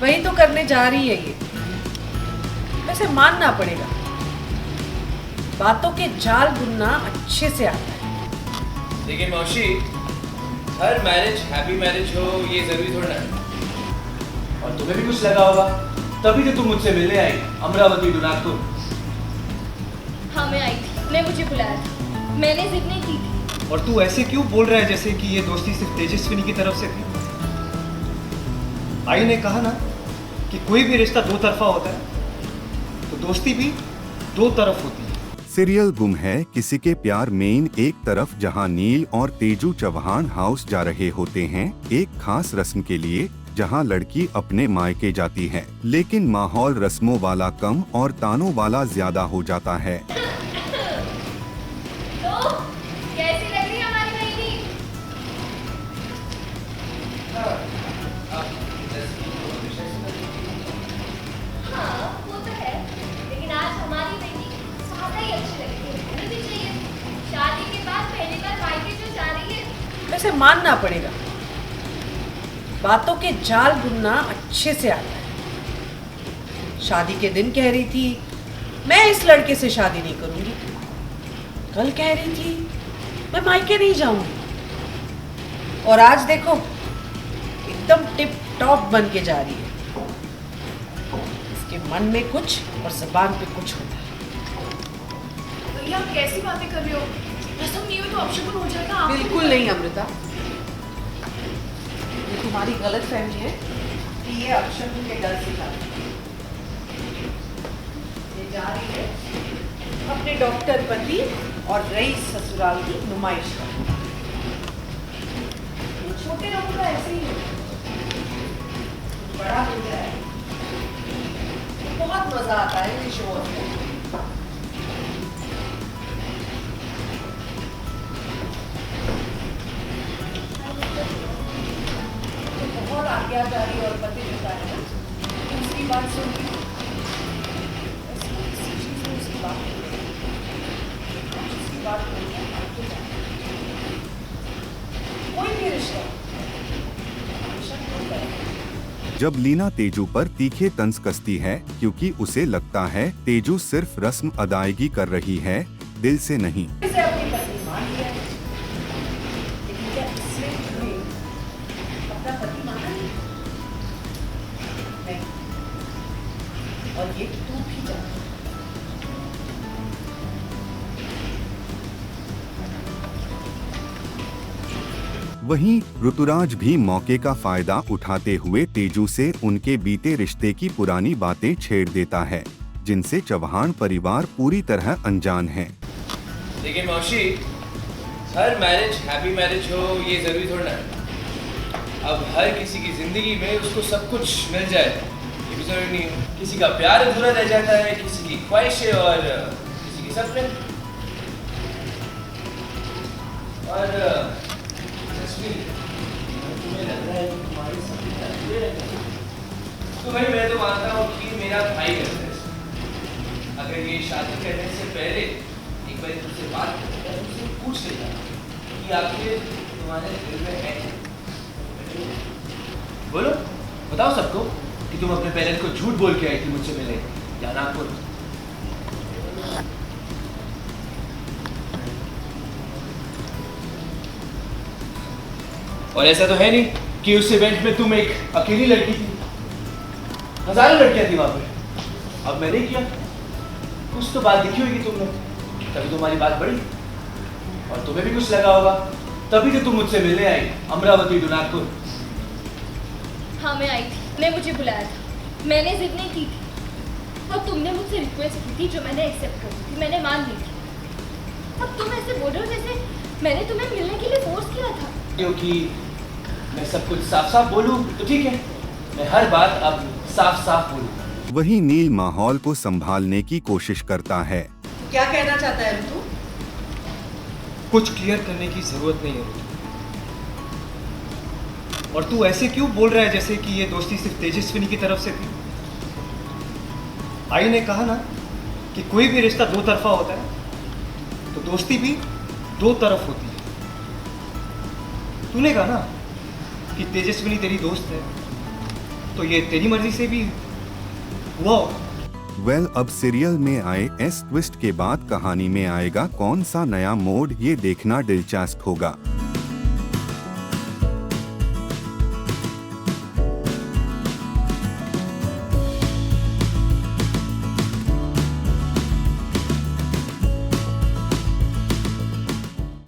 वही तो करने जा रही है ये। वैसे मानना पड़ेगा, बातों के जाल बुनना अच्छे से आता है। लेकिन मौसी, हर मैरिज हैप्पी मैरिज हो ये जरूरी थोड़ा है। और तुम्हें भी कुछ लगा होगा, तभी तो तुम मुझसे मिलने आई अमरावती डुनागपुर। हाँ मैं आई थी, ने मुझे बुलाया था, मैंने जिद नहीं की थी। और तू ऐसे क्यों बोल रहा है जैसे कि ये दोस्ती सिर्फ तेजस्विनी की तरफ से थी? आई ने कहा ना कि कोई भी रिश्ता दो तरफा होता है, तो दोस्ती भी दो तरफ होती है। सीरियल गुम है किसी के प्यार मेन एक तरफ जहां नील और तेजू चौहान हाउस जा रहे होते हैं एक खास रस्म के लिए, जहां लड़की अपने मायके जाती है, लेकिन माहौल रस्मों वाला कम और तानों वाला ज्यादा हो जाता है। तो कैसी लग रही है हमारी बहनी? हाँ वो तो है, लेकिन आज हमारी बहनी ज्यादा ही अच्छी लग रही है, होनी भी चाहिए। शादी के बाद पहली बार मायके जो जा रही है। वैसे मानना पड़ेगा, बातों के जाल बुनना अच्छे से आता है। शादी के दिन कह रही थी मैं इस लड़के से शादी नहीं करूंगी, कल कह रही थी मैं मायके नहीं जाऊंगी, और आज देखो एकदम टिप टॉप बन के जा रही है। इसके मन में कुछ और जबान पे कुछ होता है। भैया आप कैसी बातें कर रहे हो? रसम नहीं हुई तो अपशगुन हो जाएगा। आप बिल्कुल नहीं अमृता, ये तुम्हारी गलत फहमी है कि ये अपशगुन के डर से जाती है। ये जा रही है अपने डॉक्टर पति और रईस ससुराल की नुमाइश करने। ये छोटे लोगों का ऐसे ही है, बड़ा हो जाए बहुत मजा आता है ये शो में। बहुत आज्ञाकारी और पति पिता है ना, उसकी बात सुन के उसकी बात कोई भी रिश्ता हमेशा होता है। जब लीना तेजू पर तीखे तंज कसती है क्योंकि उसे लगता है तेजू सिर्फ रस्म अदायगी कर रही है, दिल से नहीं। इसे अपनी पत्नी मान लिया है, लेकिन क्या इसने तुम्हें अपना पति माना नहीं? और ये तू भी जानता है। वहीं ऋतुराज भी मौके का फायदा उठाते हुए तेजू से उनके बीते रिश्ते की पुरानी बातें छेड़ देता है, जिनसे चौहान परिवार पूरी तरह अनजान है। लेकिन मौसी, हर मैरिज हैप्पी मैरिज हो ये जरूरी थोड़ा है। अब हर किसी की जिंदगी में उसको सब कुछ मिल जाए ये भी जरूरी नहीं है। किसी का प्यार अधूरा रह जाता है, किसी की ख्वाहिशें और किसी की सपने। और तुम्हें लग रहा है कि तुम्हारे सपने अधूरे रह गए, तो भाई मैं तो मानता हूँ कि मेरा भाई करता है इसमें। अगर ये शादी करने से पहले एक बार तुमसे बात करता है, तुमसे पूछ लेता कि आखिर तुम्हारे दिल में है क्या? बोलो, बताओ सबको कि तुम अपने पेरेंट्स को झूठ बोल के आई थी मुझसे मिलने या नागपुर। और ऐसा तो है नहीं कि उस इवेंट में तुम एक अकेली लड़की थी, हजारों लड़कियां थी वहां पर। अब मैंने किया, कुछ तो बात दिखी होगी तुमने, तभी तुम्हारी बात बढ़ी। और तुम्हें भी कुछ लगा होगा, तभी तो तुम मुझसे मिलने आई अमरावती डुनागपुर। हाँ मैं आई थी, ने मुझे बुलाया था, मैंने जिद नहीं की थी। और तुमने मुझसे रिक्वेस्ट की थी जो मैंने एक्सेप्ट कर दी थी, मैंने मान ली थी। अब तुम ऐसे बोल रहे हो जैसे मैंने तुम्हें मिलने के लिए फोर्स किया था। क्योंकि मैं सब कुछ साफ साफ बोलूं तो ठीक है, मैं हर बात अब साफ साफ बोलूं। वहीं नील माहौल को संभालने की कोशिश करता है। क्या कहना चाहता है तू? कुछ क्लियर करने की जरूरत नहीं है। और तू ऐसे क्यों बोल रहा है जैसे कि ये दोस्ती सिर्फ तेजस्विनी की तरफ से थी? आई ने कहा ना कि कोई भी रिश्ता दो तरफा होता है, तो दोस्ती भी दो तरफ होती है। तूने कहा ना कि तेजस्विनी तेरी दोस्त है, तो ये तेरी मर्जी से भी हुआ होगा। वेल, अब सीरियल में आए इस ट्विस्ट के बाद कहानी में आएगा कौन सा नया मोड़, ये देखना दिलचस्प होगा।